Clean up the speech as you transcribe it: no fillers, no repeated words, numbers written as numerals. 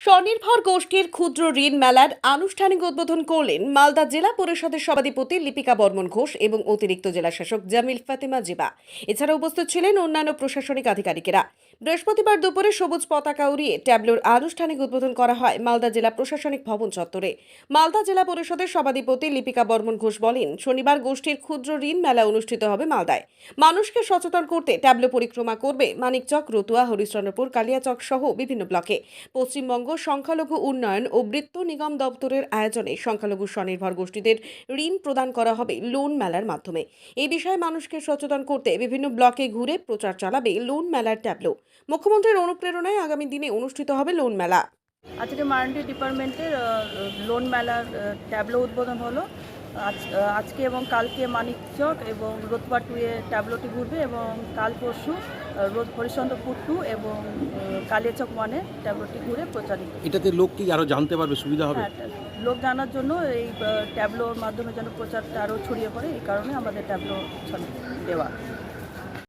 স্বনির্ভর গোষ্ঠীর ক্ষুদ্র ঋণ মেলার আনুষ্ঠানিক উদ্বোধন করলেন মালদা জেলা পরিষদের সভাধিপতি লিপিকা বর্মন ঘোষ এবং অতিরিক্ত জেলাশাসক জামিল ফাতেমা জিবা। এছাড়া উপস্থিত ছিলেন অন্যান্য প্রশাসনিক আধিকারিকেরা। বৃহস্পতিবার দুপুরে সবুজ পতাকা উড়িয়ে ট্যাবলোর আনুষ্ঠানিক উদ্বোধন করা হয় মালদা জেলা প্রশাসনিক ভবন চত্বরে। মালদা জেলা পরিষদের সভাধিপতি লিপিকা বর্মন ঘোষ বলেন, শনিবার গোষ্ঠীর ক্ষুদ্র ঋণ মেলা অনুষ্ঠিত হবে মালদায়। মানুষকে সচেতন করতে ট্যাবলো পরিক্রমা করবে মানিকচক, রতুয়া, হরিশ্চন্দ্রপুর, কালিয়াচক সহ বিভিন্ন ব্লকে। পশ্চিমবঙ্গ সংখ্যালঘু উন্নয়ন ও বৃত্ত নিগম দপ্তরের আয়োজনে সংখ্যালঘু স্বনির্ভর গোষ্ঠীদের ঋণ প্রদান করা হবে লোন মেলার মাধ্যমে। এই বিষয়ে মানুষকে সচেতন করতে বিভিন্ন ব্লকে ঘুরে প্রচার চালাবে লোন মেলার ট্যাবলো। মুখ্যমন্ত্রীর অনুপ্রেরণায় আগামী দিনে অনুষ্ঠিত হবে লোন মেলা। আজকে মারান্ডি ডিপার্টমেন্টের লোন মেলার ট্যাবলো উদ্বোধন হলো। আজকে এবং কালকে মানিকচক এবং রোতবা 2 এ ট্যাবলোটি ঘুরবে এবং কাল পরশু হরিশ্চন্দ্রপুর 2 এবং কালিয়াচক 1 এ ট্যাবলোটি ঘুরে প্রচারিত। এটাতে লোক কি আরো জানতে পারবে, সুবিধা হবে? হ্যাঁ, লোক জানার জন্য এই ট্যাবলোর মাধ্যমে যেন প্রচারটা আরও ছড়িয়ে পড়ে, এই কারণে আমাদের ট্যাবলো দেওয়া।